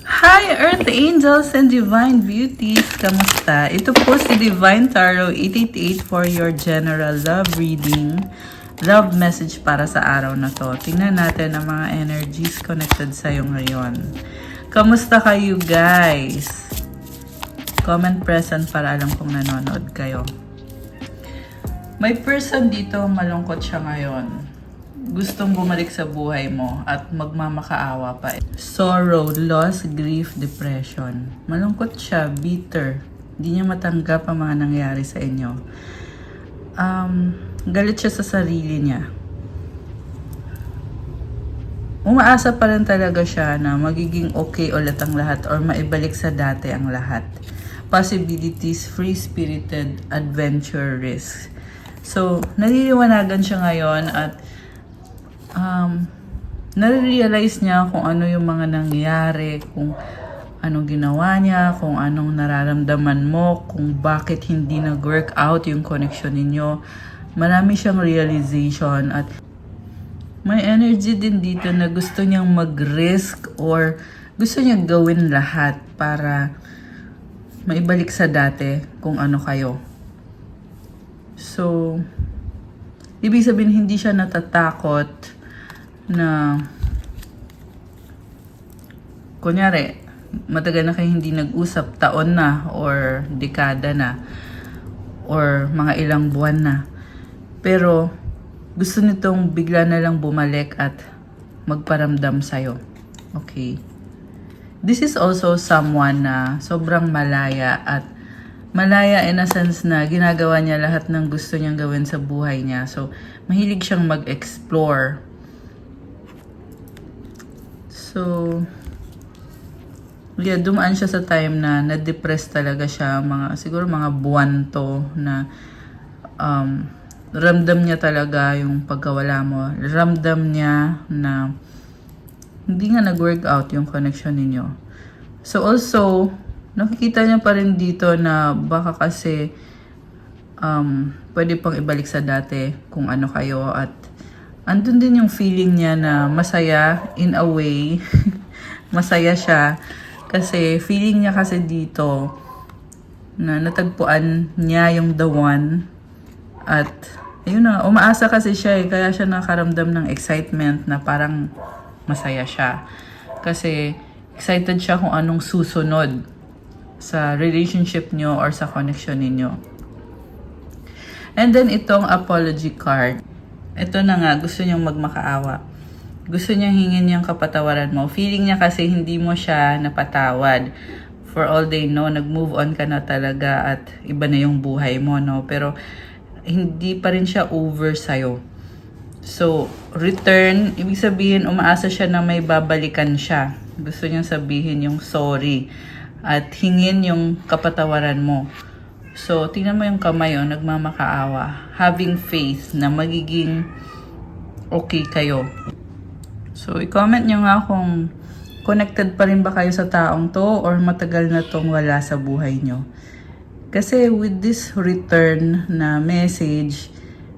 Hi Earth Angels and Divine Beauties! Kamusta? Ito po si Divine Tarot 888 for your general love reading. Love message para sa araw na to. Tingnan natin ang mga energies connected sa'yo ngayon. Kamusta kayo guys? Comment present para alam kung nanonood kayo. May person dito, malungkot siya ngayon. Gustong bumalik sa buhay mo at magmamakaawa pa. Sorrow, loss, grief, depression. Malungkot siya, bitter. Hindi niya matanggap ang mga nangyari sa inyo. Galit siya sa sarili niya. Umaasa pa rin talaga siya na magiging okay ulit ang lahat or maibalik sa dati ang lahat. Possibilities, free-spirited, adventure, risk. So, naliliwanagan siya ngayon at nare-realize niya kung ano yung mga nangyari, kung anong ginawa niya, kung anong nararamdaman mo, kung bakit hindi nag-work out yung connection ninyo. Marami siyang realization at may energy din dito na gusto niyang mag-risk or gusto niyang gawin lahat para maibalik sa dati kung ano kayo. So, ibig sabihin hindi siya natatakot na kunyari matagal na kayo hindi nag-usap, taon na or dekada na or mga ilang buwan na, pero gusto nitong bigla na lang bumalik at magparamdam sa'yo. Okay, this is also someone na sobrang malaya at malaya in a sense na ginagawa niya lahat ng gusto niyang gawin sa buhay niya. So mahilig siyang mag-explore. So, yeah, dumaan siya sa time na na-depress talaga siya. Siguro mga buwan to na ramdam niya talaga yung pagkawala mo. Ramdam niya na hindi nga nag-work out yung connection ninyo. So, also, nakikita niya pa rin dito na baka kasi pwede pang ibalik sa dati kung ano kayo at andun din yung feeling niya na masaya in a way. Masaya siya. Kasi feeling niya kasi dito na natagpuan niya yung the one. At ayun na, umaasa kasi siya eh. Kaya siya nakaramdam ng excitement na parang masaya siya. Kasi excited siya kung anong susunod sa relationship nyo or sa connection ninyo. And then itong apology card. Ito na nga, gusto niyang magmakaawa. Gusto niyang hingin yung kapatawaran mo. Feeling niya kasi hindi mo siya napatawad. For all they know, nag-move on ka na talaga at iba na yung buhay mo, no? Pero hindi pa rin siya over sa'yo. So, return, ibig sabihin, umaasa siya na may babalikan siya. Gusto niyang sabihin yung sorry at hingin yung kapatawaran mo. So, tingnan mo yung kamay, nagmamakaawa. Having faith na magiging okay kayo. So, i-comment nyo nga kung connected pa rin ba kayo sa taong to or matagal na tong wala sa buhay nyo. Kasi with this return na message,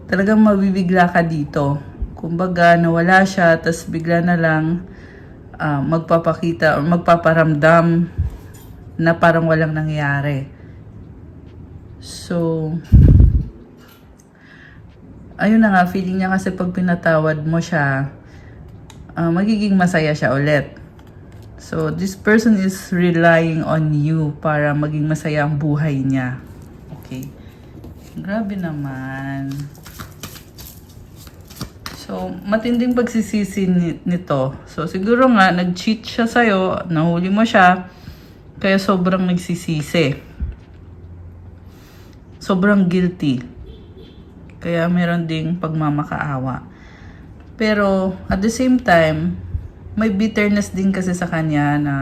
talagang mabibigla ka dito. Kumbaga, nawala siya, tas bigla na lang magpapakita o magpaparamdam na parang walang nangyari. So, ayun na nga, feeling niya kasi pag pinatawad mo siya, magiging masaya siya ulit. So, this person is relying on you para maging masaya ang buhay niya. Okay. Grabe naman. So, matinding pagsisisi nito. So, siguro nga, nag-cheat siya sa'yo, nahuli mo siya, kaya sobrang nagsisisi. Sobrang guilty. Kaya meron ding pagmamakaawa. Pero at the same time, may bitterness din kasi sa kanya na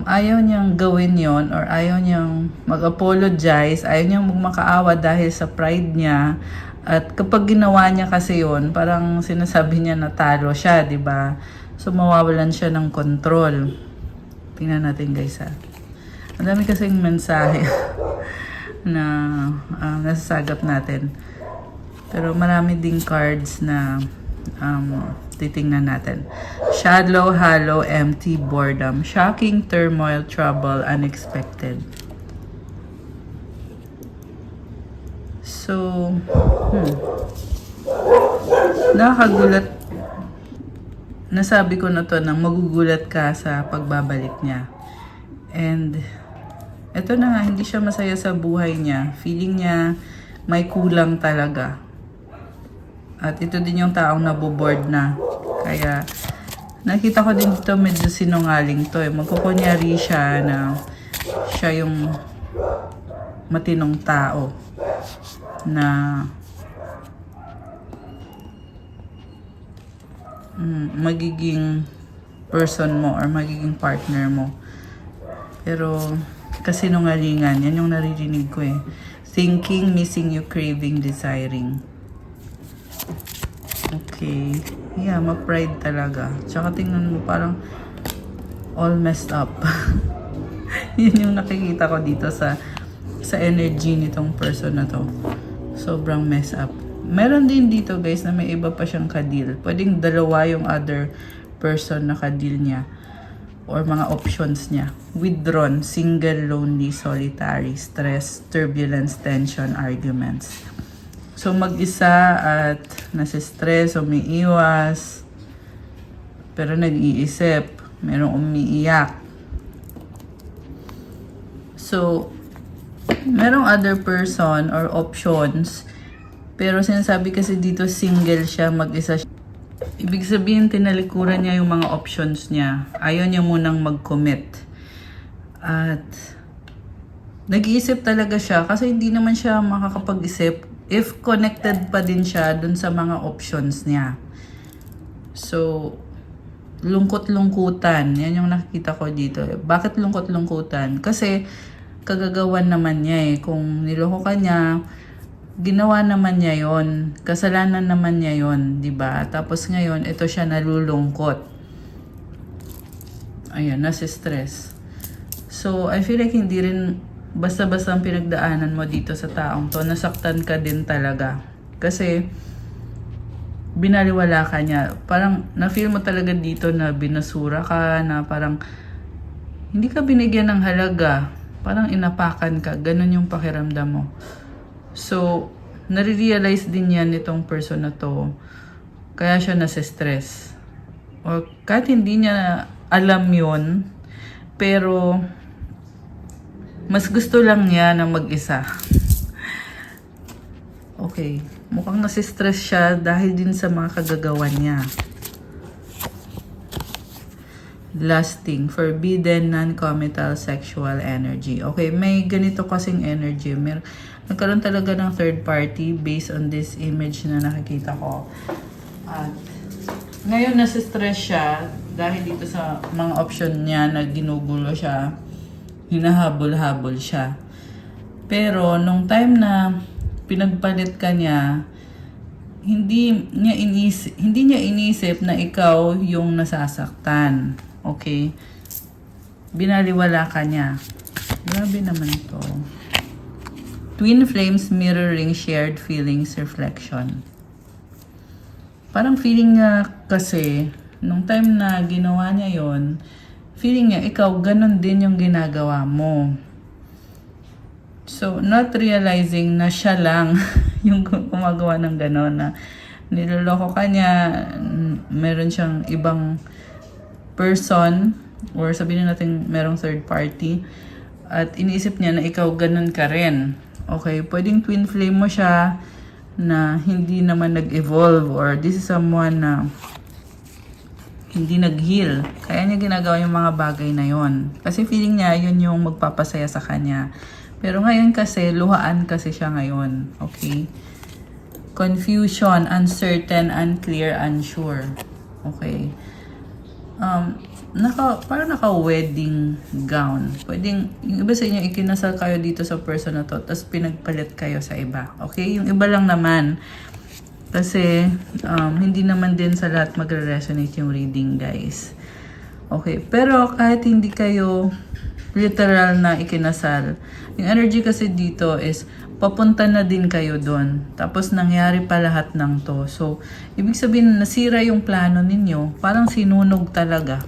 ayaw niyang gawin yon or ayaw niyang mag-apologize, ayaw niyang magmakaawa dahil sa pride niya. At kapag ginawa niya kasi yon, parang sinasabi niya na talo siya, di ba? So mawawalan siya ng control. Tingnan natin guys ha. Ang dami kasing mensahe na nasasagap natin. Pero marami ding cards na titingnan natin. Shallow, hollow, empty, boredom. Shocking, turmoil, trouble, unexpected. So, nakakagulat. Nasabi ko na to nang magugulat ka sa pagbabalik niya. And, eto na nga, hindi siya masaya sa buhay niya. Feeling niya may kulang talaga. At ito din yung taong naboboard na. Kaya, nakita ko din dito medyo sinungaling to. Magkukunyari siya na siya yung matinong tao na magiging person mo or magiging partner mo. Pero, kasinungalingan, yan yung naririnig ko eh. Thinking, missing you, craving, desiring. Okay. Yeah, ma-pride talaga. Tsaka tingnan mo, parang all messed up. Yun yung nakikita ko dito sa energy nitong person na to. Sobrang mess up. Meron din dito guys na may iba pa siyang kadil. Pwedeng dalawa yung other person na kadil niya or mga options niya. Withdrawn, single, lonely, solitary, stress, turbulence, tension, arguments. So mag-isa at nasa-stress, umiiwas, pero nag-iisip, merong umiiyak. So, merong other person or options, pero sinasabi kasi dito single siya, mag-isa siya. Ibig sabihin, tinalikuran niya yung mga options niya. Ayaw niya munang mag-commit. At nag-iisip talaga siya kasi hindi naman siya makakapag-isip if connected pa din siya dun sa mga options niya. So, lungkot-lungkutan. Yan yung nakikita ko dito. Bakit lungkot-lungkutan? Kasi kagagawan naman niya eh. Kung niloko ka niya, ginawa naman niya yon, kasalanan naman niya yon, 'di ba? Tapos ngayon ito siya nalulungkot. Ayun, nasa stress. So, I feel like hindi rin basta-basta ang pinagdaanan mo dito sa taong to. Nasaktan ka din talaga. Kasi binaliwala ka niya. Parang na-feel mo talaga dito na binasura ka, na parang hindi ka binigyan ng halaga. Parang inapakan ka. Ganun yung pakiramdam mo. So, nare-realize din yan nitong person na to. Kaya siya nasa-stress. O kahit hindi niya alam yun, pero mas gusto lang niya na mag-isa. Okay. Mukhang nasa-stress siya dahil din sa mga kagagawan niya. Lasting, forbidden, non-committal, sexual energy. Okay, may ganito kasing energy. Nagkaroon talaga ng third party based on this image na nakikita ko. At ngayon nasa-stress siya dahil dito sa mga option niya na ginugulo siya, hinahabol-habol siya. Pero nung time na pinagpalit ka niya, hindi niya inisip na ikaw yung nasasaktan. Okay? Binaliwala ka niya. Grabe naman to. Twin flames mirroring shared feelings reflection. Parang feeling niya kasi, nung time na ginawa niya yon, feeling niya ikaw ganun din yung ginagawa mo. So, not realizing na siya lang yung gumagawa ng gano'n, na niloloko ka niya, meron siyang ibang person, or sabihin natin merong third party, at iniisip niya na ikaw ganun ka rin. Okay, pwedeng twin flame mo siya na hindi naman nag-evolve, or this is someone na hindi nag-heal. Kaya niya ginagawa yung mga bagay na yon. Kasi feeling niya yun yung magpapasaya sa kanya. Pero ngayon kasi, luhaan kasi siya ngayon. Okay? Confusion, uncertain, unclear, unsure. Okay? Parang naka-wedding gown. Pwedeng, yung iba sa inyo, ikinasal kayo dito sa person na to, tapos pinagpalit kayo sa iba. Okay? Yung iba lang naman, kasi hindi naman din sa lahat magre-resonate yung reading, guys. Okay? Pero kahit hindi kayo literal na ikinasal, yung energy kasi dito is papunta na din kayo doon. Tapos nangyari pa lahat ng to. So, ibig sabihin nasira yung plano ninyo. Parang sinunog talaga.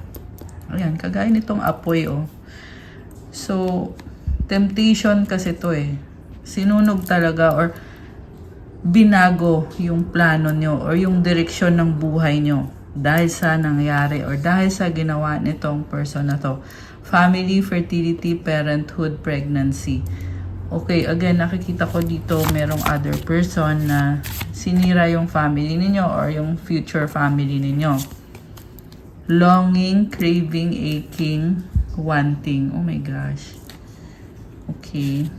Ayan, kagaya nitong apoy, oh. So, temptation kasi to eh. Sinunog talaga or binago yung plano nyo or yung direksyon ng buhay nyo dahil sa nangyari or dahil sa ginawa nitong person na to. Family, fertility, parenthood, pregnancy. Okay, again, nakikita ko dito merong other person na sinira yung family ninyo or yung future family ninyo. Longing, craving, aching, wanting. Oh my gosh. Okay.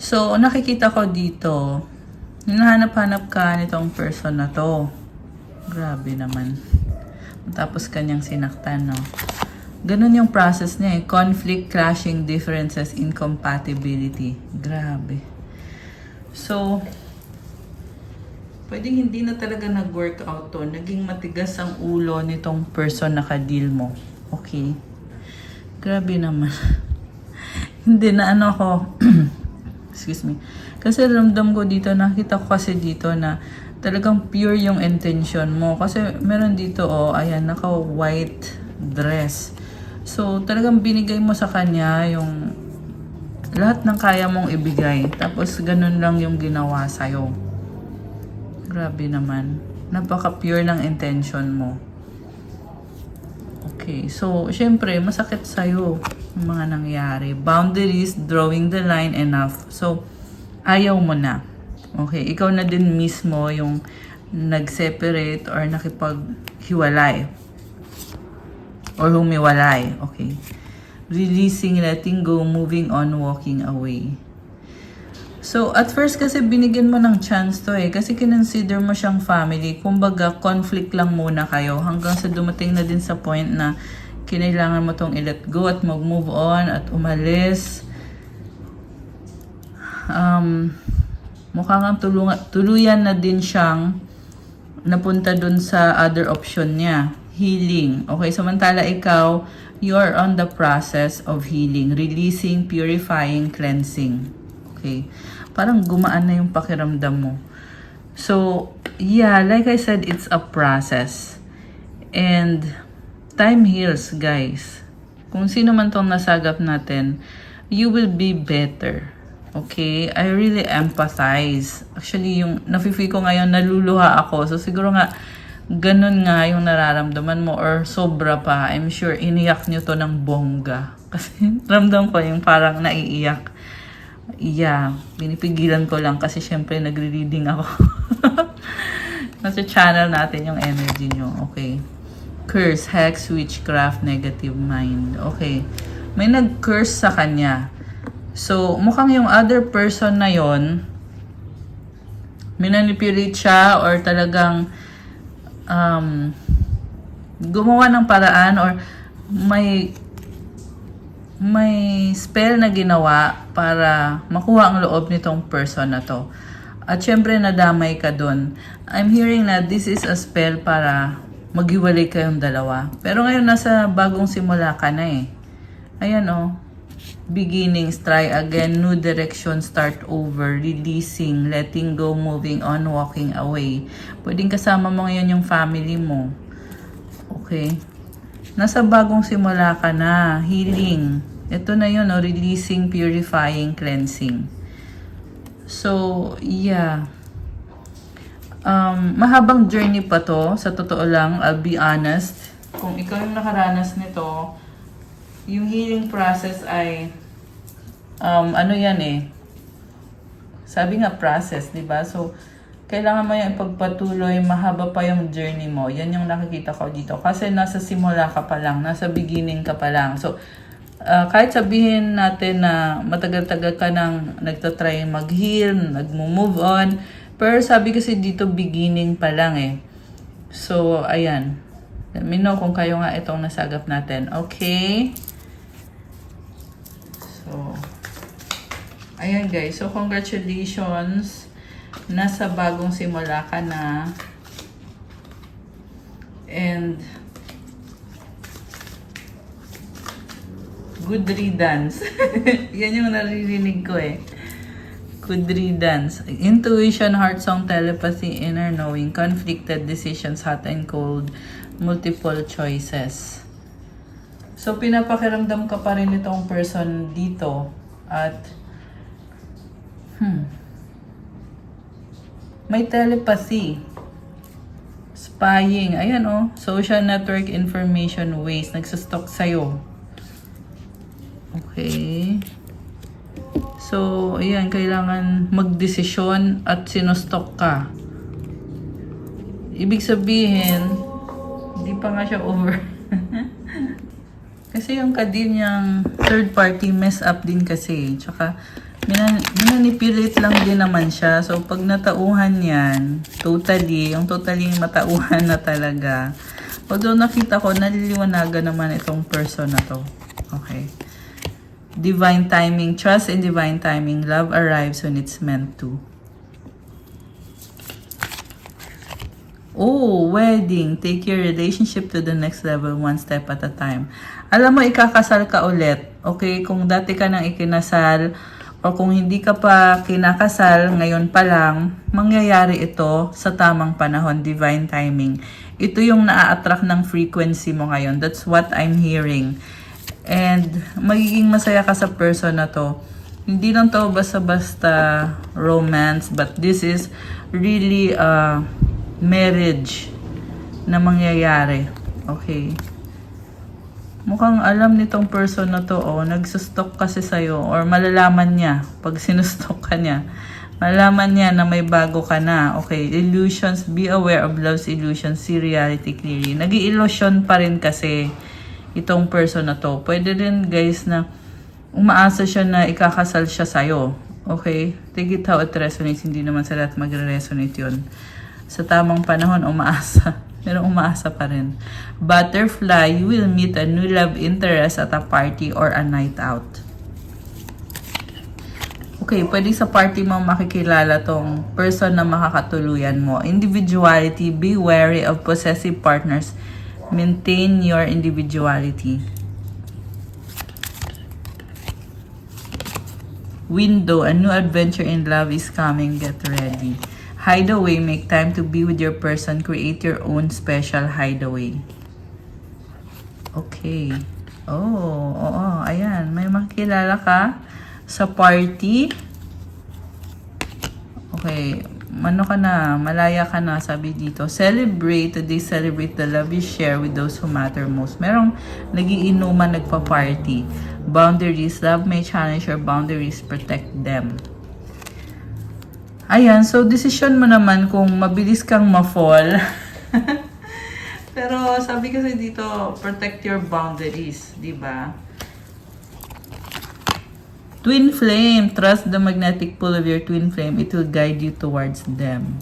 So, nakikita ko dito, hinahanap-hanap ka nitong person na to. Grabe naman. Tapos kanyang sinaktan, no? Ganun yung process niya eh. Conflict, clashing, differences, incompatibility. Grabe. So, pwedeng hindi na talaga nag-workout to. Naging matigas ang ulo nitong person na ka-deal mo. Okay? Grabe naman. Hindi na ano ko. Excuse me. Kasi ramdam ko dito, nakita ko kasi dito na talagang pure yung intention mo. Kasi meron dito, oh, ayan, naka-white dress. So, talagang binigay mo sa kanya yung lahat ng kaya mong ibigay. Tapos, ganun lang yung ginawa sa'yo. Grabe naman. Napaka-pure ng intention mo. Okay. So, syempre, masakit sa'yo yung mga nangyari. Boundaries, drawing the line, enough. So, ayaw mo na. Okay. Ikaw na din mismo yung nag-separate or nakipaghiwalay. Or humiwalay. Okay. Releasing, letting go, moving on, walking away. So, at first kasi binigyan mo ng chance to eh. Kasi kinonsider mo siyang family. Kumbaga, conflict lang muna kayo. Hanggang sa dumating na din sa point na kinailangan mo tong i-let go at mag-move on at umalis. Mukhang tuluyan na din siyang napunta dun sa other option niya. Healing. Okay, samantala ikaw, you're on the process of healing, releasing, purifying, cleansing. Okay. Parang gumaan na yung pakiramdam mo. So, yeah, like I said, it's a process. And time heals, guys. Kung sino man tong nasagap natin, you will be better. Okay? I really empathize. Actually, yung nafe-feel ko ngayon, naluluha ako. So, siguro nga, ganun nga yung nararamdaman mo or sobra pa. I'm sure iniyak nyo to ng bongga. Kasi ramdam ko yung parang naiiyak. Yeah, pinipigilan ko lang kasi syempre nagre-reading ako. Nasa channel natin yung energy nyo. Okay. Curse, hex, witchcraft, negative mind. Okay. May nag-curse sa kanya. So, mukhang yung other person na yon minanipulate siya or talagang gumawa ng paraan or may spell na ginawa para makuha ang loob nitong person na to. At syempre nadamay ka dun. I'm hearing na this is a spell para maghiwalay kayong dalawa. Pero ngayon nasa bagong simula ka na eh. Ayan oh. Beginnings, try again, new direction, start over, releasing, letting go, moving on, walking away. Pwedeng kasama mo ngayon yung family mo. Okay. Nasa bagong simula ka na. Healing. Ito na yun, no? Releasing, purifying, cleansing. So, yeah. Mahabang journey pa to. Sa totoo lang, I'll be honest. Kung ikaw yung nakaranas nito, yung healing process ay, ano yan eh. Sabi nga process, di ba? So, kailangan mo yung ipagpatuloy, mahaba pa yung journey mo. Yan yung nakikita ko dito. Kasi nasa simula ka pa lang, nasa beginning ka pa lang. So, kahit sabihin natin na matagal-tagal ka nang nagtatry mag-heal, nag-move on, pero sabi kasi dito beginning pa lang eh. So, ayan. Let me know kung kayo nga itong nasagap natin. Okay? So, ayan guys. So, congratulations. Nasa bagong simula ka na. And good riddance. Yan yung naririnig ko eh. Good riddance. Intuition, heart song, telepathy, inner knowing, conflicted decisions, hot and cold, multiple choices. So, pinapakiramdam ka pa rin itong person dito. At, may telepathy. Spying. Ayan oh. Social network information ways. Nagsastock sa'yo. Okay. So, ayan, kailangan magdesisyon at sinostok ka. Ibig sabihin, hindi pa nga siya over. Kasi yung kadil niyang third party mess up din kasi. Tsaka, minanipulate lang din naman siya. So, pag natauhan yan, yung totally matauhan na talaga. Although nakita ko, naliliwanagan naman itong person na to. Okay. Divine timing. Trust in divine timing. Love arrives when it's meant to. Oh, wedding. Take your relationship to the next level one step at a time. Alam mo, ikakasal ka ulit. Okay? Kung dati ka nang ikinasal o kung hindi ka pa kinakasal, ngayon pa lang, mangyayari ito sa tamang panahon. Divine timing. Ito yung naa-attract ng frequency mo ngayon. That's what I'm hearing. And magiging masaya ka sa person na to. Hindi lang to basta-basta romance, but this is really a marriage na mangyayari. Okay. Mukhang alam nitong person na to, nagsustok kasi sa'yo, or malalaman niya pag sinustok ka niya. Malalaman niya na may bago ka na. Okay. Illusions, be aware of love's illusions, see reality clearly. Nag-i-illusion pa rin kasi itong person na to. Pwede rin guys na umaasa siya na ikakasal siya sa'yo. Okay? Take it how it resonates. Hindi naman sa lahat magre-resonate yun. Sa tamang panahon, umaasa. Pero umaasa pa rin. Butterfly, you will meet a new love interest at a party or a night out. Okay, pwede sa party mo makikilala tong person na makakatuluyan mo. Individuality, be wary of possessive partners. Maintain your individuality. Window, a new adventure in love is coming. Get ready. Hideaway, make time to be with your person. Create your own special hideaway. Okay. Oo, ayan. May makilala ka sa party. Okay. Malaya ka na, sabi dito. Celebrate, today celebrate the love you share with those who matter most. Merong nagiinuman, nagpa-party. Boundaries, love may challenge your boundaries, protect them. Ayan, so decision mo naman kung mabilis kang ma-fall. Pero sabi kasi dito, protect your boundaries, di ba? Twin flame, trust the magnetic pull of your twin flame. It will guide you towards them.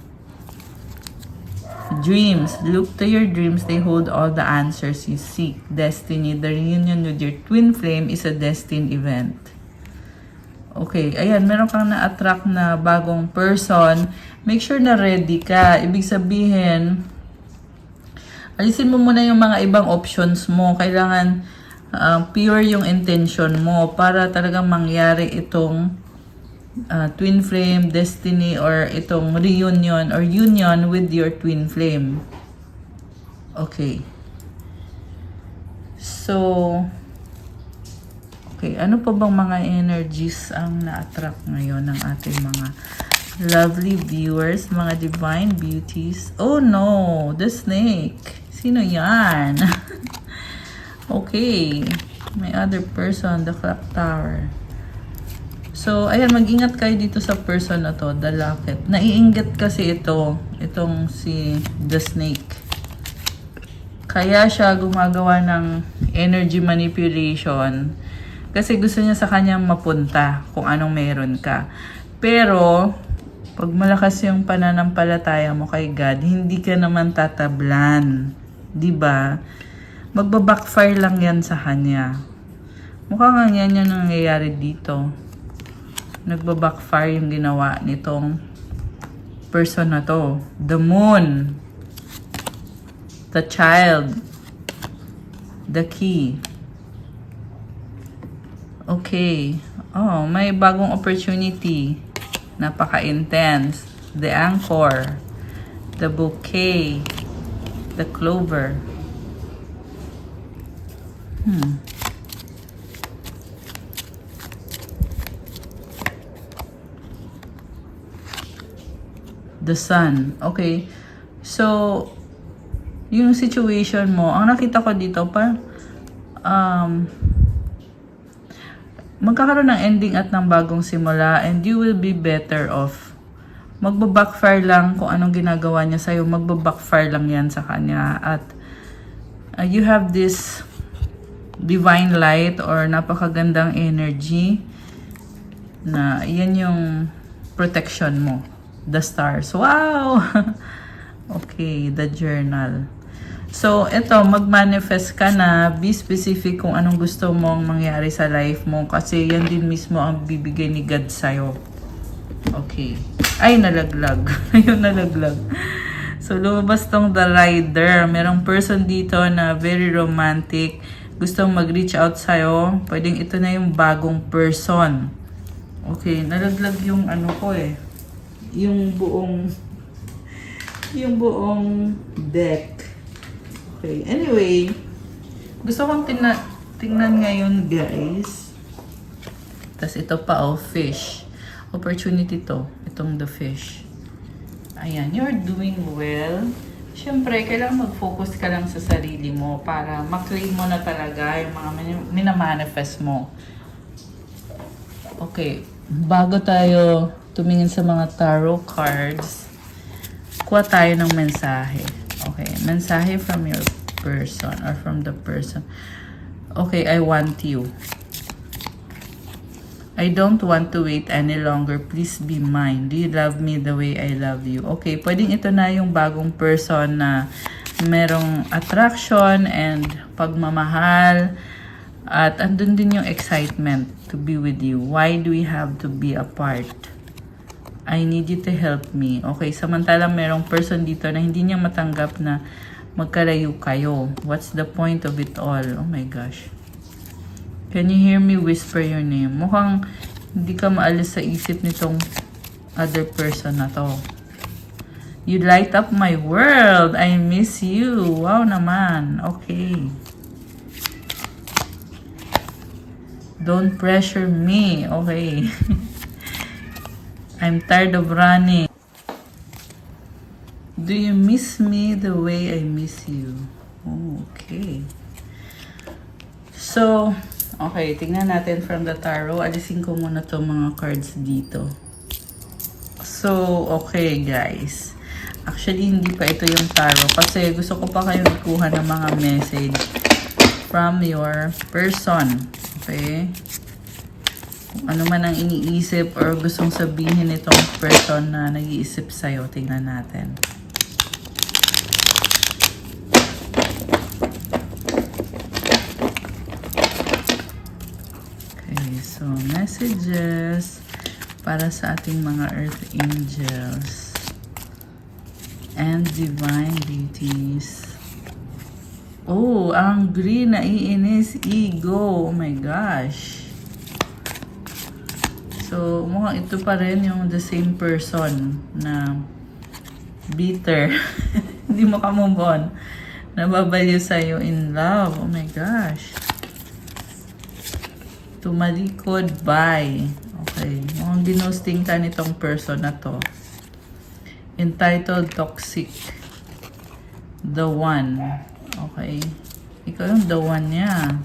Dreams, look to your dreams. They hold all the answers you seek. Destiny, the reunion with your twin flame is a destined event. Okay, ayan, meron kang na-attract na bagong person. Make sure na ready ka. Ibig sabihin, alisin mo muna yung mga ibang options mo. Kailangan pure yung intention mo para talagang mangyari itong twin flame, destiny, or itong reunion or union with your twin flame. Okay. So, okay, ano pa bang mga energies ang na-attract ngayon ng ating mga lovely viewers, mga divine beauties? Oh no, the snake. Sino yan? Okay. May other person, the clock tower. So, ayan, mag-ingat kayo dito sa person na to, the locket. Naiinggit kasi itong si the snake. Kaya siya gumagawa ng energy manipulation kasi gusto niya sa kanyang mapunta kung anong meron ka. Pero, pag malakas yung pananampalataya mo kay God, hindi ka naman tatablan. Diba? Magbabackfire lang yan sa kanya. Mukhang yan yung nangyayari dito. Nagbabackfire yung ginawa nitong person na to. The moon. The child. The key. Okay. Oh, may bagong opportunity. Napaka-intense. The anchor. The bouquet. The clover. The sun. Okay. So, yung situation mo, ang nakita ko dito pa, magkakaroon ng ending at ng bagong simula and you will be better off. Magbabackfire lang kung anong ginagawa niya sa'yo. Magbabackfire lang yan sa kanya. At you have this divine light or napakagandang energy na yan yung protection mo. The stars. Wow! Okay, the journal. So, ito, mag-manifest ka na. Be specific kung anong gusto mong mangyari sa life mo. Kasi yan din mismo ang bibigay ni God sa'yo. Okay. Ay, nalaglag. Ayun, nalaglag. So, lumabas tong The Rider. Merong person dito na very romantic. Gustong mag-reach out sa'yo. Pwedeng ito na yung bagong person. Okay, nalaglag yung ano ko eh. Yung buong deck. Okay, anyway, gusto kong tingnan ngayon, guys. Tapos ito pa, oh, fish. Opportunity to. Itong the fish. Ayan, you're doing well. Siyempre, kailangan mag-focus ka lang sa sarili mo para ma-claim mo na talaga yung mga minamanifest mo. Okay, bago tayo tumingin sa mga tarot cards, kuha tayo ng mensahe. Okay, mensahe from your person or from the person. Okay, I want you. I don't want to wait any longer. Please be mine. Do you love me the way I love you? Okay, pwedeng ito na yung bagong person na merong attraction and pagmamahal. At andun din yung excitement to be with you. Why do we have to be apart? I need you to help me. Okay, samantalang merong person dito na hindi niya matanggap na magkalayo kayo. What's the point of it all? Oh my gosh. Can you hear me whisper your name? Mukhang hindi ka maalis sa isip nitong other person na to. You light up my world. I miss you. Wow naman. Okay. Don't pressure me. Okay. I'm tired of running. Do you miss me the way I miss you? Okay. So, okay, tingnan natin from the tarot. Alisin ko muna itong mga cards dito. So, okay guys. Actually, hindi pa ito yung tarot kasi gusto ko pa kayong ikuha ng mga message from your person. Okay? Kung ano man ang iniisip or gustong sabihin itong person na nag-iisip sa'yo, tingnan natin. Okay, so messages para sa ating mga earth angels and divine deities. Oh, angry, naiinis, ego. Oh my gosh. So, mukhang ito pa rin yung the same person na bitter. Hindi mo ka-move on. Nababaliw sa'yo in love. Oh my gosh. Tumalikod, bye. Okay. Mukhang ginosting ka nitong person na to. Entitled Toxic. The One. Okay. Ikaw yung the one niya.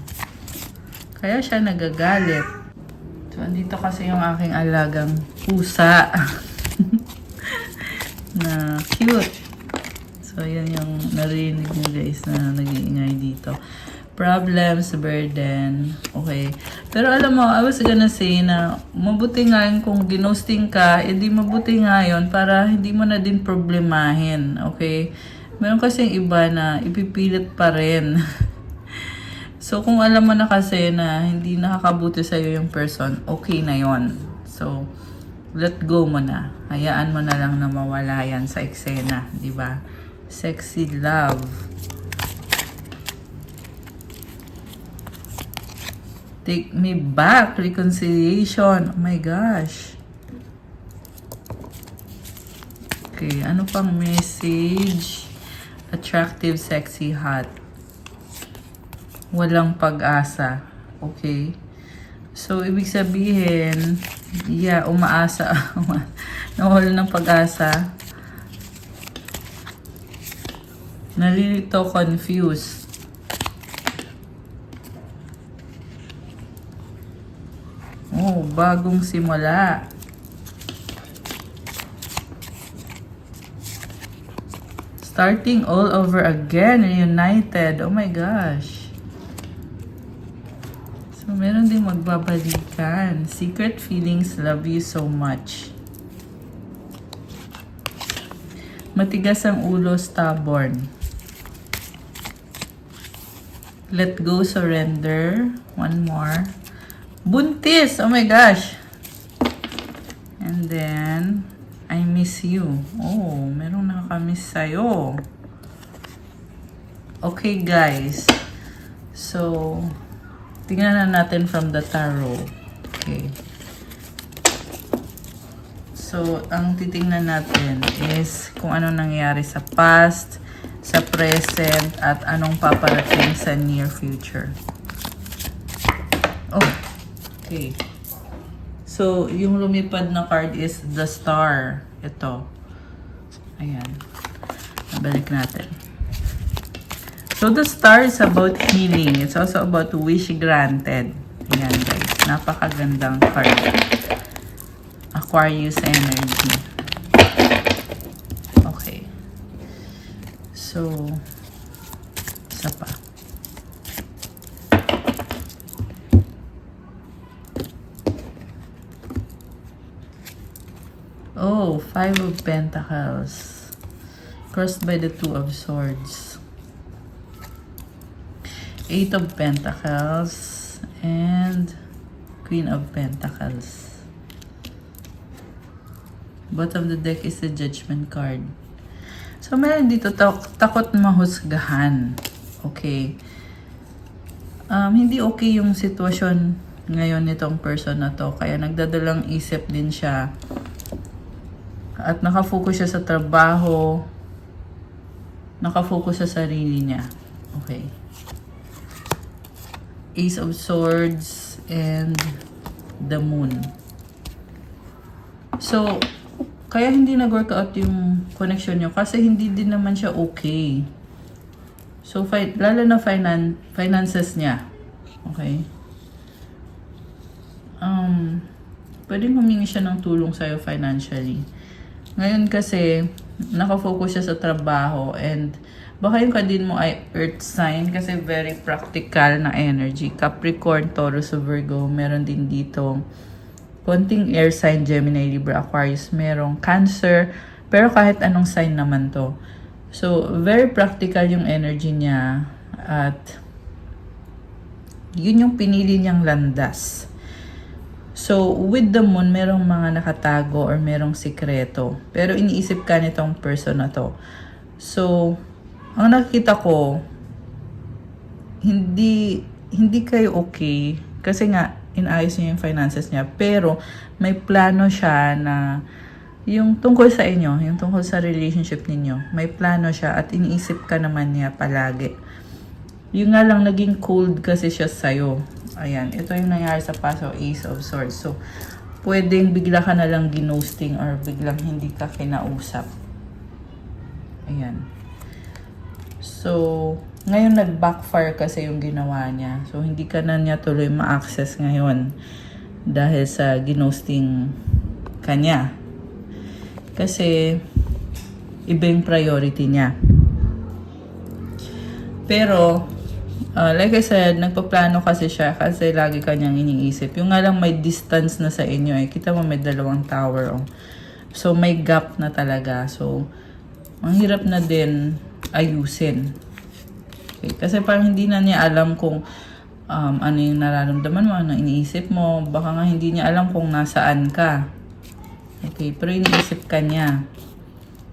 Kaya siya nagagalit. So, andito kasi yung aking alagang pusa. Na cute. So, yan yung narinig nyo guys na nag-iingay dito. Problems, burden. Okay. Pero alam mo, I was gonna say na mabuti nga yun kung ginosting ka, edi mabuti nga yun para hindi mo na din problemahin. Okay. Meron kasi yung iba na ipipilit pa rin. So, kung alam mo na kasi na hindi nakakabuti sa'yo yung person, okay na yon. So, let go mo na. Hayaan mo na lang na mawala yan sa eksena. Diba? Sexy love. Take me back. Reconciliation. Oh my gosh. Okay, ano pang message? Attractive, sexy, hot. Walang pag-asa. Okay. So, ibig sabihin, yeah, umaasa. Nawala ng pag-asa. Nalilito, confused. Oh, bagong simula. Starting all over again, reunited. Oh my gosh. So, meron din magbabalikan. Secret feelings, love you so much. Matigas ang ulo, stubborn. Let go, surrender. One more. Buntis! Oh my gosh! And then, I miss you. Oh, merong nakakamiss sa'yo. Okay, guys. So, tingnan na natin from the tarot. Okay. So, ang titingnan natin is kung ano nangyari sa past, sa present, at anong paparating sa near future. Oh, okay. So, yung lumipad na card is the Star. Ito. Ayan. Nabalik natin. So, the Star is about healing. It's also about wish granted. Ayan, guys. Napakagandang card. Aquarius energy. Okay. So, isa pa. Oh, Five of Pentacles. Crossed by the Two of Swords. Eight of Pentacles. And Queen of Pentacles. Bottom of the deck is the Judgment card. So, meron dito takot mahusgahan. Okay. Hindi okay yung sitwasyon ngayon nitong person na to. Kaya nagdadalang isip din siya. At nakafocus siya sa trabaho. Nakafocus sa sarili niya. Okay. Ace of Swords and the Moon. So, kaya hindi nag-work out yung connection nyo kasi hindi din naman siya okay. So, lalo na finances niya. Okay? Pwedeng humingi siya ng tulong sa'yo financially. Ngayon kasi, nakafocus siya sa trabaho and baka yung kadin mo ay earth sign kasi very practical na energy. Capricorn, Taurus, Virgo, meron din dito konting air sign, Gemini, Libra, Aquarius, merong Cancer, pero kahit anong sign naman to. So, very practical yung energy niya at yun yung pinili niyang landas. So, with the Moon, merong mga nakatago or merong sikreto. Pero iniisip ka nitong person na to. So, ang nakikita ko, hindi kayo okay. Kasi nga, inayos niya yung finances niya. Pero, may plano siya na yung tungkol sa inyo, yung tungkol sa relationship ninyo. May plano siya at iniisip ka naman niya palagi. Yung nga lang, naging cold kasi siya sa'yo. Ayan, ito yung nangyari sa paso, Ace of Swords. So, pwedeng bigla ka na lang ginosting or biglang hindi ka kinausap. Ayan. So, ngayon nag-backfire kasi yung ginawa niya. So, hindi ka na niya tuloy ma-access ngayon dahil sa ginosting kanya. Kasi, iba yung priority niya. Pero, like I said, nagpaplano kasi siya kasi lagi kanyang iniisip. Yung nga lang may distance na sa inyo eh. Kita mo may dalawang tower. Oh. So, may gap na talaga. So, ang hirap na din ayusin. Okay. Kasi parang hindi na niya alam kung ano yung nararamdaman mo, ano iniisip mo. Baka nga hindi niya alam kung nasaan ka. Okay, pero iniisip ka niya.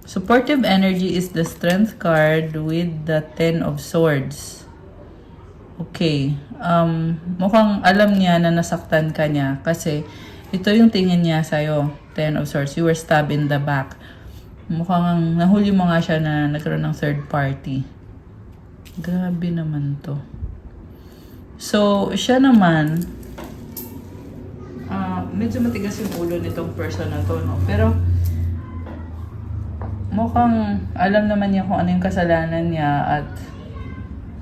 Supportive energy is the Strength card with the Ten of Swords. Okay. Mukhang alam niya na nasaktan ka niya kasi ito yung tingin niya sa'yo. Ten of Swords. You were stabbed in the back. Mukhang nahuli mo nga siya na nagkaroon ng third party. Grabe naman to. So, siya naman, medyo matigas yung ulo nitong person na to, no? Pero, mukhang alam naman niya kung ano yung kasalanan niya at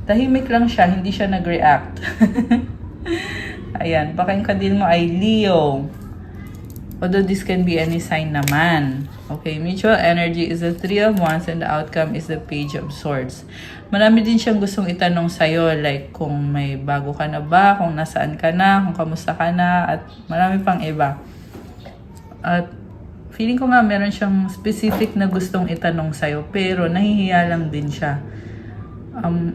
tahimik lang siya, hindi siya nag-react. Ayan, baka yung kadil mo ay Leo. Although this can be any sign naman. Okay, mutual energy is the Three of Wands and the outcome is the Page of Swords. Marami din siyang gustong itanong sa'yo, like kung may bago ka na ba, kung nasaan ka na, kung kamusta ka na, at marami pang iba. At feeling ko nga meron siyang specific na gustong itanong sa'yo, pero nahihiya lang din siya.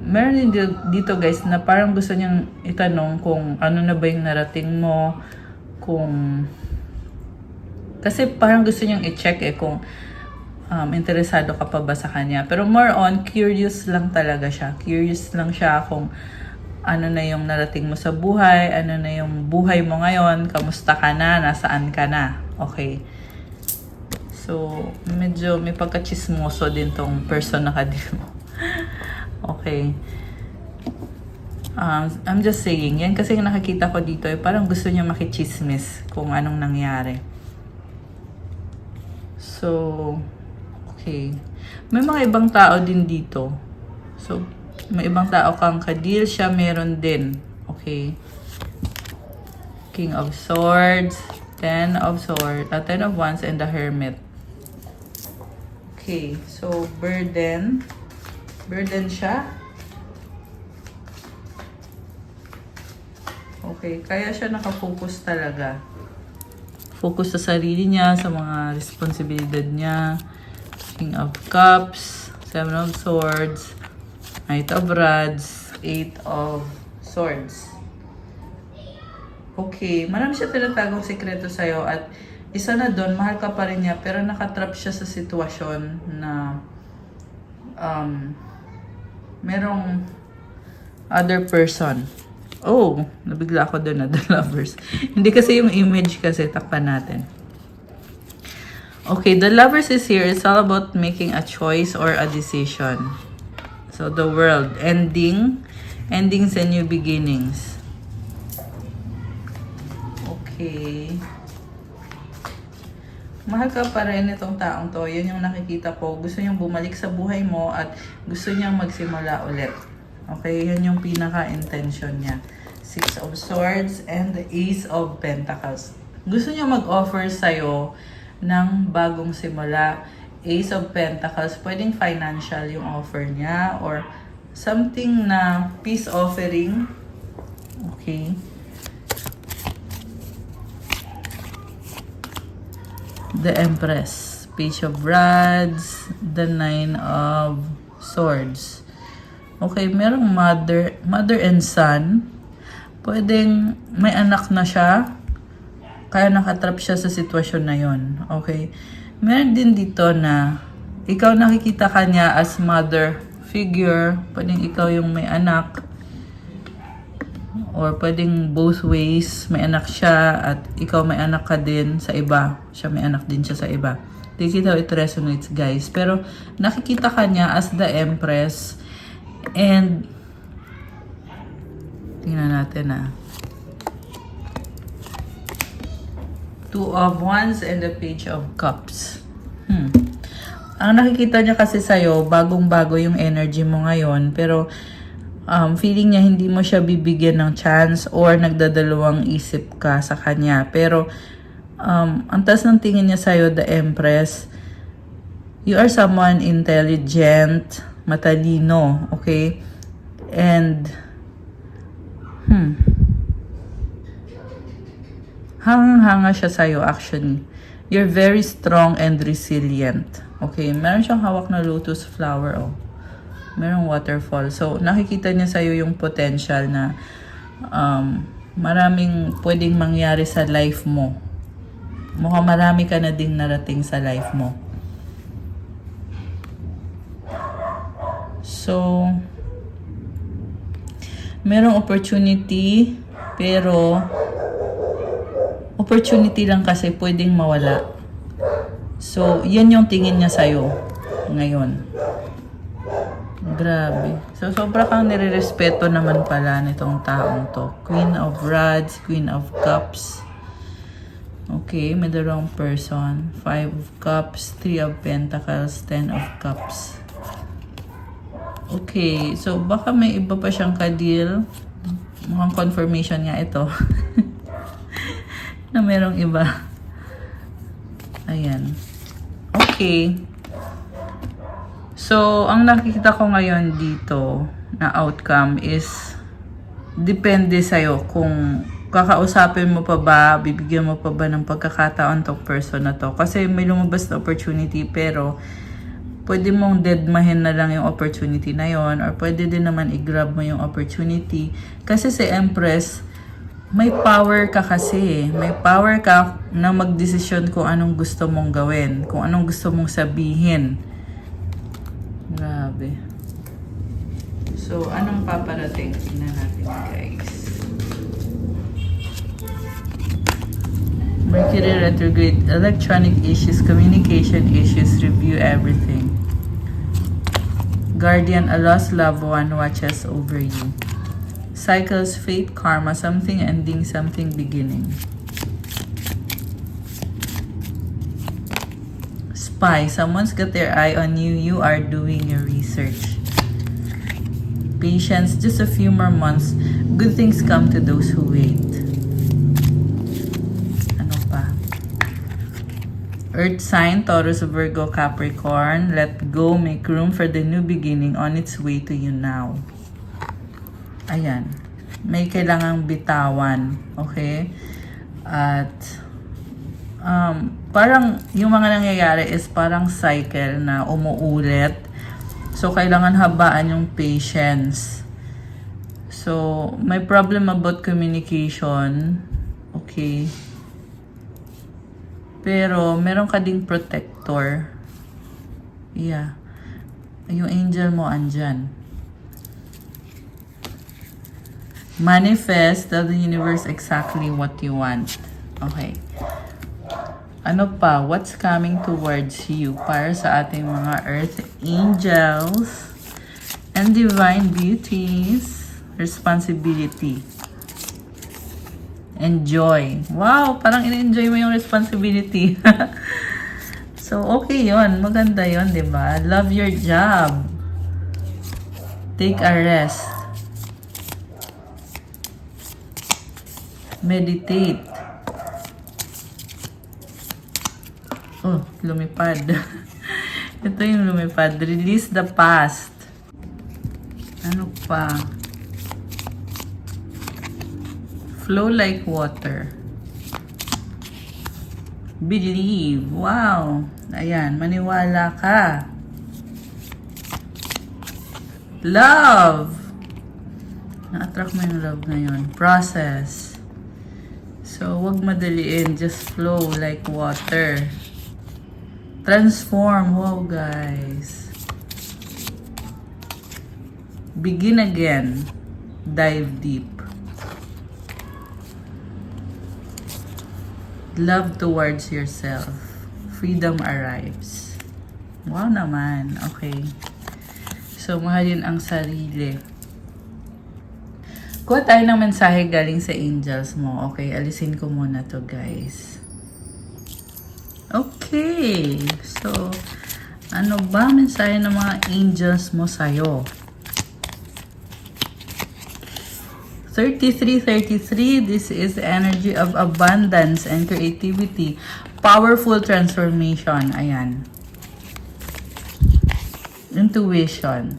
Meron din dito guys na parang gusto niyang itanong kung ano na ba yung narating mo, kung kasi parang gusto niyang i-check kung interesado ka pa ba sa kanya. Pero more on, curious lang talaga siya. Curious lang siya kung ano na yung narating mo sa buhay, ano na yung buhay mo ngayon, kamusta ka na, nasaan ka na. Okay. So, medyo may pagka-chismoso din tong person na kadil mo. Okay. I'm just saying, yan kasi yung nakikita ko dito, parang gusto niya makichismis kung anong nangyari. So, okay. May mga ibang tao din dito. So, may ibang tao kang kadil, siya meron din. Okay. King of Swords, Ten of Wands, and the Hermit. Okay. So, burden. Burden siya. Okay. Kaya siya nakafocus talaga. Focus sa sarili niya, sa mga responsibilidad niya. King of Cups, Seven of Swords, Knight of Rods, Eight of Swords. Okay, marami siya tinatagong sekreto sa'yo at isa na doon, mahal ka pa rin niya pero nakatrap siya sa sitwasyon na merong other person. Oh, nabigla ako doon na the lovers. Hindi kasi yung image kasi, takpan natin. Okay, the lovers is here. It's all about making a choice or a decision. So, the world. Endings and new beginnings. Okay. Mahal ka pa rin itong taong to. Yun yung nakikita ko. Gusto niyang bumalik sa buhay mo at gusto niyang magsimula ulit. Okay, yun yung pinaka-intention niya. Six of Swords and the Ace of Pentacles. Gusto niya mag-offer sa'yo ng bagong simula. Ace of Pentacles, pwedeng financial yung offer niya or something na peace offering. Okay. The Empress, Page of Rods, the Nine of Swords. Okay, merong mother and son. Pwedeng may anak na siya, kaya nakatrap siya sa sitwasyon na yon. Okay. Meron din dito na ikaw nakikita ka niya as mother figure. Pwedeng ikaw yung may anak. Or pwedeng both ways. May anak siya at ikaw may anak ka din sa iba. Siya may anak din siya sa iba. Take it how it resonates, guys. Pero nakikita ka niya as the Empress. And tingnan natin Two of Wands and the Page of Cups. Ang nakikita niya kasi sa'yo, bagong-bago yung energy mo ngayon. Pero feeling niya hindi mo siya bibigyan ng chance or nagdadalawang isip ka sa kanya. Pero ang taas ng tingin niya sa'yo, the Empress, you are someone intelligent, matalino, okay? And hangang-hanga siya sa'yo actually. You're very strong and resilient. Okay, meron siyang hawak na lotus flower, oh. Merong waterfall. So, nakikita niya sa'yo yung potential na maraming pwedeng mangyari sa life mo. Mukhang marami ka na ding narating sa life mo. So, merong opportunity, pero opportunity lang kasi pwedeng mawala. So, yan yung tingin niya sa'yo ngayon. Grabe. So, sobra kang nirerespeto naman pala nitong taong to. Queen of Rods, Queen of Cups. Okay, may the wrong person. 5 of Cups, 3 of Pentacles, 10 of Cups. Okay, so baka may iba pa siyang ka-deal. Mukhang confirmation nga ito. Na merong iba. Ayan. Okay. So, ang nakikita ko ngayon dito na outcome is depende sa'yo kung kakausapin mo pa ba, bibigyan mo pa ba ng pagkakataon tong person na to. Kasi may lumabas na opportunity pero pwede mong deadmahin na lang yung opportunity na yon, or pwede din naman i-grab mo yung opportunity. Kasi si Empress, may power ka kasi. May power ka na magdesisyon kung anong gusto mong gawin, kung anong gusto mong sabihin. Grabe. So, anong paparating? Tingnan natin, guys. Mercury retrograde, electronic issues, communication issues, review everything. Guardian, a lost loved one watches over you. Cycles, fate, karma, something ending, something beginning. Spy, someone's got their eye on you, you are doing your research. Patience, just a few more months. Good things come to those who wait. Ano pa? Earth sign, Taurus, Virgo, Capricorn. Let go, make room for the new beginning on its way to you now. Ayan. May kailangang bitawan. Okay? At parang yung mga nangyayari is parang cycle na umuulit. So, kailangan habaan yung patience. So, may problem about communication. Okay. Pero, meron ka ding protector. Yeah. Yung angel mo andyan. Manifest, tell the universe exactly what you want. Okay. Ano pa? What's coming towards you para sa ating mga earth angels and divine beauties? Responsibility. Enjoy. Wow, parang in-enjoy mo yung responsibility. So, okay yon, maganda yon, di ba? Love your job. Take a rest. Meditate. Oh, lumipad. Ito yung lumipad. Release the past. Ano pa? Flow like water. Believe. Wow. Ayan, maniwala ka. Love. Na-attract mo yung love ngayon. Process. So, wag madaliin. Just flow like water. Transform. Wow, guys. Begin again. Dive deep. Love towards yourself. Freedom arrives. Wow naman. Okay. So, mahalin ang sarili. Kuha tayo ng mensahe galing sa angels mo. Okay, alisin ko muna to, guys. Okay. So, ano ba mensahe ng mga angels mo sa'yo? 3333, this is the energy of abundance and creativity. Powerful transformation. Ayan. Intuition.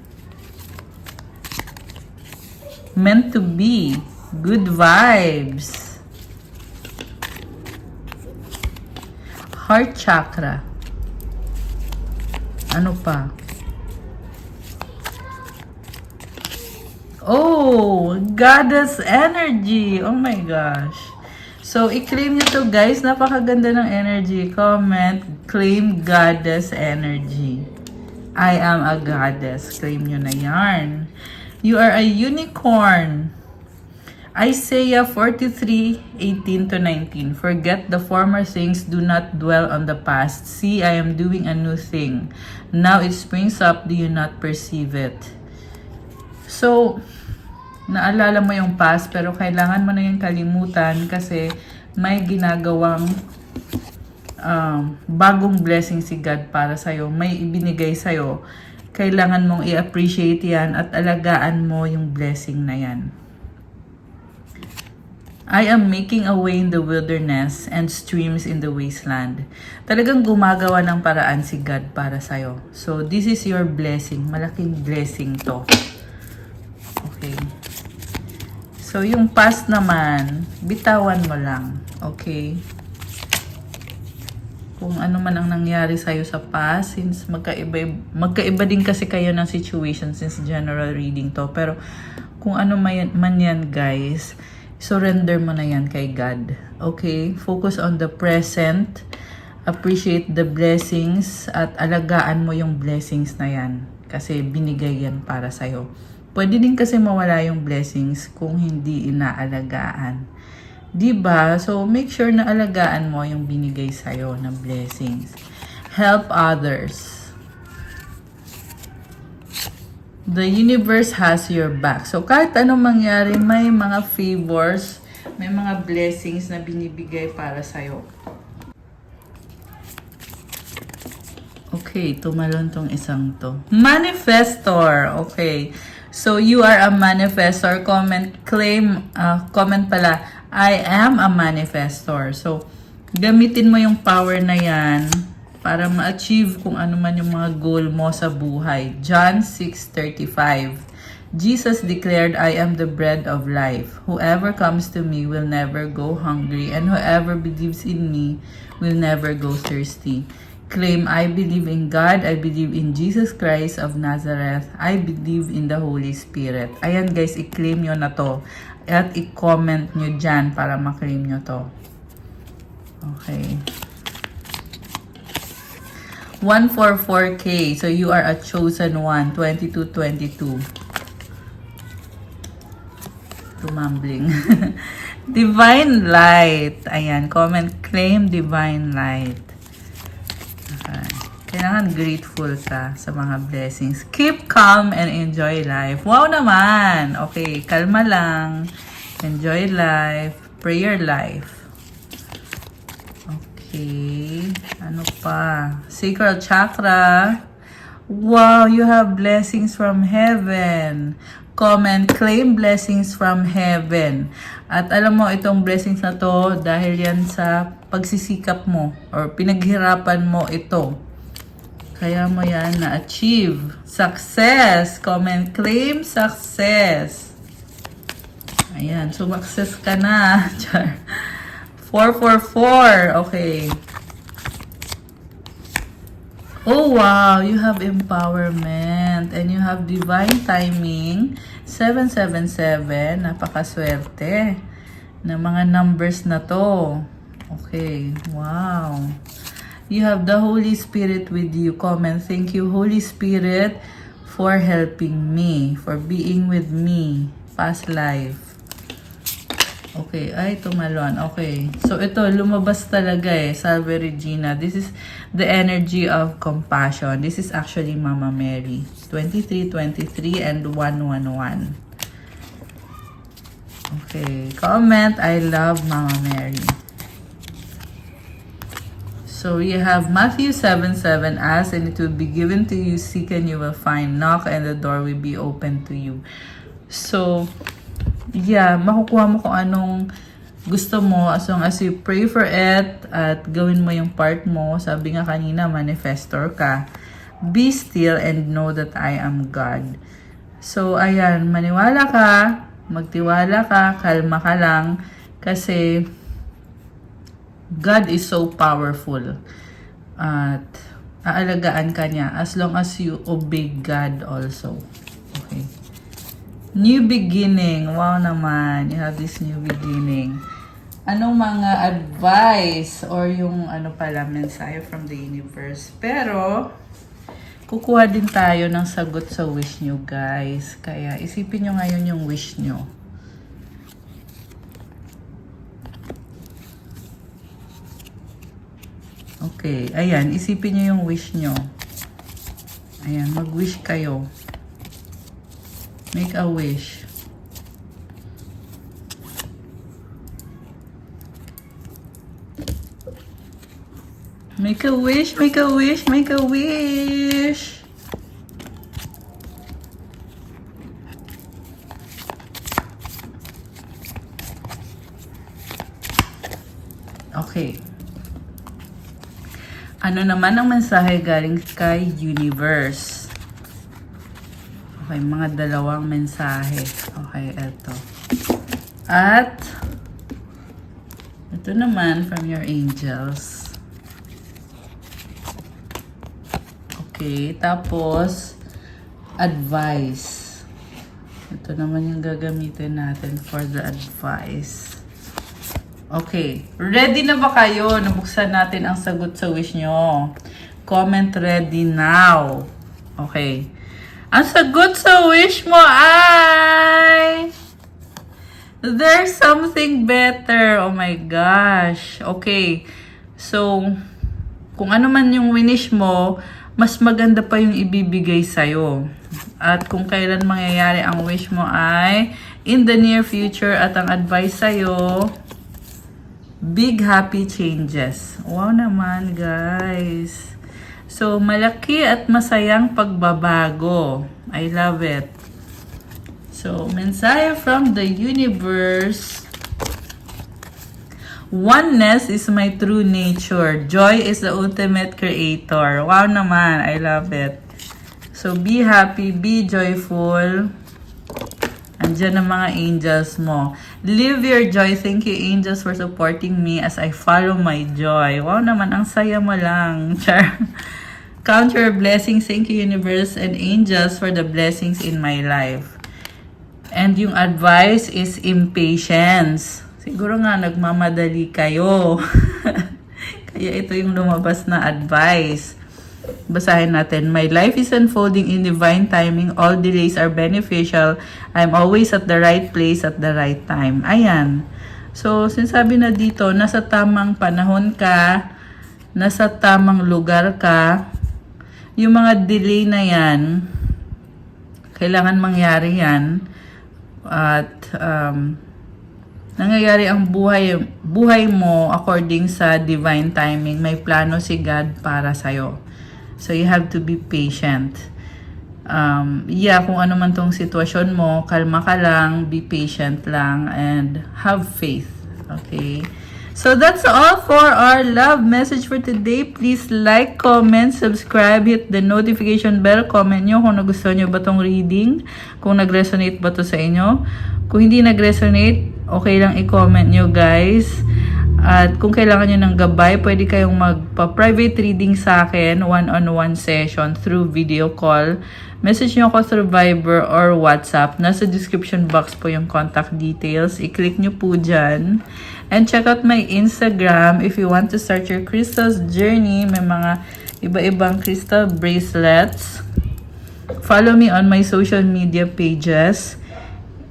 Meant to be. Good vibes. Heart chakra. Ano pa? Oh, goddess energy. Oh my gosh. So, i-claim nyo to, guys. Napakaganda ng energy. Comment, claim goddess energy. I am a goddess. Claim nyo na yarn. You are a unicorn. Isaiah 43:18-19. Forget the former things, do not dwell on the past. See, I am doing a new thing. Now it springs up, do you not perceive it? So, naalala mo yung past, pero kailangan mo na yung kalimutan kasi may ginagawang bagong blessing si God para sa'yo. May ibinigay sa'yo. Kailangan mong i-appreciate yan at alagaan mo yung blessing na yan. I am making a way in the wilderness and streams in the wasteland. Talagang gumagawa ng paraan si God para sa'yo. So, this is your blessing. Malaking blessing to. Okay. So, yung past naman, bitawan mo lang. Okay? Kung ano man ang nangyari sa'yo sa past, since magkaiba din kasi kayo ng situation since general reading to. Pero, kung ano man yan guys, surrender mo na yan kay God. Okay? Focus on the present. Appreciate the blessings at alagaan mo yung blessings na yan. Kasi binigay yan para sa'yo. Pwede din kasi mawala yung blessings kung hindi inaalagaan. Diba? So, make sure na alagaan mo yung binigay sa'yo na blessings. Help others. The universe has your back. So, kahit anong mangyari, may mga favors, may mga blessings na binibigay para sa'yo. Okay, tumalon tong isang to. Manifestor. Okay. So, you are a manifestor. Comment pala. I am a manifestor. So, gamitin mo yung power na yan para ma-achieve kung ano man yung mga goal mo sa buhay. John 6:35. Jesus declared, I am the bread of life. Whoever comes to me will never go hungry, and whoever believes in me will never go thirsty. Claim, I believe in God, I believe in Jesus Christ of Nazareth, I believe in the Holy Spirit. Ayan guys, i-claim nyo na to. At i-comment nyo dyan para ma-claim nyo to. Okay. 144K. So, you are a chosen one. 2222. Tumambling. Divine light. Ayan. Comment, claim divine light. Okay. Kailangan grateful ka sa mga blessings. Keep calm and enjoy life. Wow naman! Okay, kalma lang. Enjoy life. Prayer life. Okay. Ano pa? Sacral chakra. Wow, you have blessings from heaven. Comment, claim blessings from heaven. At alam mo, itong blessings na to, dahil yan sa pagsisikap mo or pinaghirapan mo ito. Kaya mo yan na-achieve. Success! Comment, claim success. Ayan, sumakses ka na. 444. Okay. Oh, wow. You have empowerment. And you have divine timing. 777. Napakaswerte na mga numbers na to. Okay. Wow. You have the Holy Spirit with you. Comment, thank you, Holy Spirit, for helping me, for being with me. Past life. Okay, ay, tumalon. Okay. So, ito, lumabas talaga eh. Salve Regina. This is the energy of compassion. This is actually Mama Mary. 2323 and 111. Okay. Comment, I love Mama Mary. So, we have Matthew 7:7. Ask and it will be given to you. Seek and you will find. Knock and the door will be open to you. So, yeah, makukuha mo kung anong gusto mo as long as you pray for it at gawin mo yung part mo. Sabi nga kanina, manifestor ka. Be still and know that I am God. So, ayan, maniwala ka, magtiwala ka, kalma ka lang, kasi God is so powerful. At aalagaan ka niya as long as you obey God also. Okay. New beginning. Wow naman. You have this new beginning. Anong mga advice or yung ano pala, mensahe from the universe. Pero, kukuha din tayo ng sagot sa wish nyo guys. Kaya isipin nyo ngayon yung wish nyo. Okay, ayan, isipin nyo yung wish nyo. Ayan, mag-wish kayo. Make a wish. Make a wish, make a wish, make a wish. Okay. Ano naman ang mensahe galing kay Universe? Okay, mga dalawang mensahe. Okay, eto. At, ito naman from your angels. Okay, tapos, advice. Ito naman yung gagamitin natin for the advice. Okay, ready na ba kayo? Nabuksan natin ang sagot sa wish nyo. Comment ready now. Okay. Ang sagot sa wish mo ay... There's something better. Oh my gosh. Okay. So, kung ano man yung winish mo, mas maganda pa yung ibibigay sa'yo. At kung kailan mangyayari ang wish mo ay in the near future at ang advice sa'yo, big happy changes. Wow naman, guys. So, malaki at masayang pagbabago. I love it. So, mensahe from the universe. Oneness is my true nature. Joy is the ultimate creator. Wow naman. I love it. So, be happy, be joyful. Andiyan ang mga angels mo. Live your joy. Thank you, angels, for supporting me as I follow my joy. Wow naman, ang saya mo lang. Char. Count your blessings. Thank you, universe and angels, for the blessings in my life. And yung advice is impatience. Siguro nga, nagmamadali kayo. Kaya ito yung lumabas na advice. Basahin natin. My life is unfolding in divine timing. All delays are beneficial. I'm always at the right place at the right time. Ayan. So, sinasabi na dito, nasa tamang panahon ka, nasa tamang lugar ka. Yung mga delay na yan, kailangan mangyari yan. At, nangyayari ang buhay mo according sa divine timing. May plano si God para sa'yo. So, you have to be patient. Kung ano man tong sitwasyon mo, kalma ka lang, be patient lang, and have faith. Okay? So, that's all for our love message for today. Please like, comment, subscribe, hit the notification bell, comment nyo kung nagustuhan nyo ba tong reading, kung nag-resonate ba to sa inyo. Kung hindi nag-resonate, okay lang i-comment nyo, guys. At kung kailangan nyo ng gabay, pwede kayong magpa-private reading sa akin, one-on-one session through video call. Message nyo ako through Viber or WhatsApp. Nasa description box po yung contact details. I-click nyo po dyan. And check out my Instagram if you want to start your crystals journey. May mga iba-ibang crystal bracelets. Follow me on my social media pages.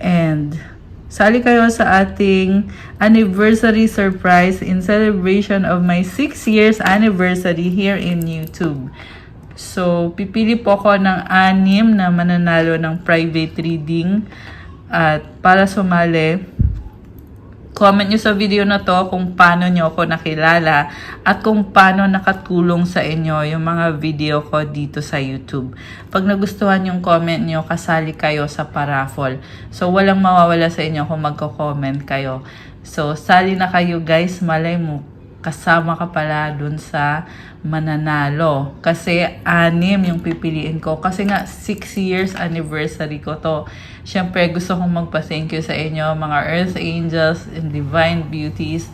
And sali kayo sa ating anniversary surprise in celebration of my 6 years anniversary here in YouTube. So, pipili po ako ng 6 na mananalo ng private reading. At para sumali, comment nyo sa video na to kung paano nyo ako nakilala at kung paano nakatulong sa inyo yung mga video ko dito sa YouTube. Pag nagustuhan yung comment nyo, kasali kayo sa paraffle. So, walang mawawala sa inyo kung magko-comment kayo. So, sali na kayo, guys. Malay mo, kasama ka pala dun sa mananalo. Kasi 6 yung pipiliin ko. Kasi nga 6 years anniversary ko to. Siyempre gusto kong magpa-thank you sa inyo mga Earth Angels and Divine Beauties.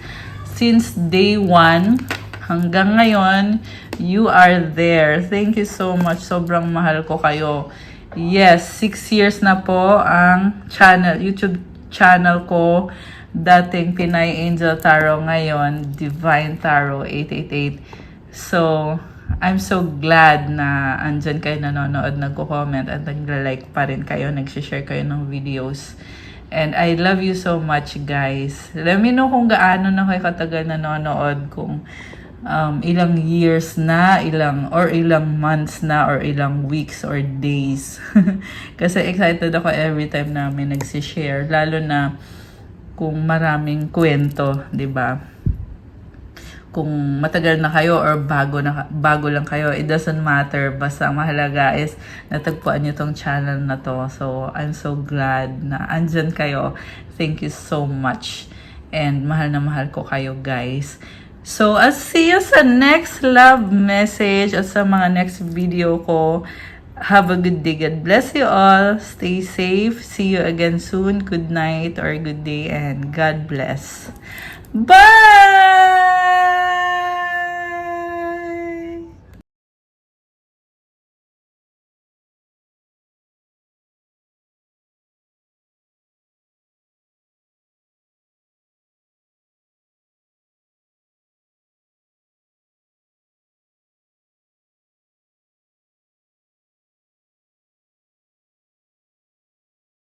Since day 1 hanggang ngayon, you are there. Thank you so much. Sobrang mahal ko kayo. Yes, 6 years na po ang YouTube channel ko. Dating Pinay Angel Tarot, ngayon Divine Tarot 888. So, I'm so glad na andyan kayo nanonood, nagko-comment at nagla-like pa rin kayo, nag-share kayo ng videos. And I love you so much, guys. Let me know kung gaano na kayo katagal nanonood, kung ilang years na, ilang months na, or ilang weeks or days. Kasi excited ako every time namin nagsishare, lalo na kung maraming kwento, 'di ba? Kung matagal na kayo or bago lang kayo, it doesn't matter, basta ang mahalaga is natagpuan niyo tong channel na to. So I'm so glad na andyan kayo. Thank you so much, and mahal na mahal ko kayo, guys. So I'll see you sa next love message at sa mga next video ko. Have a good day. God bless you all. Stay safe. See you again soon. Good night or good day, and God bless. Bye!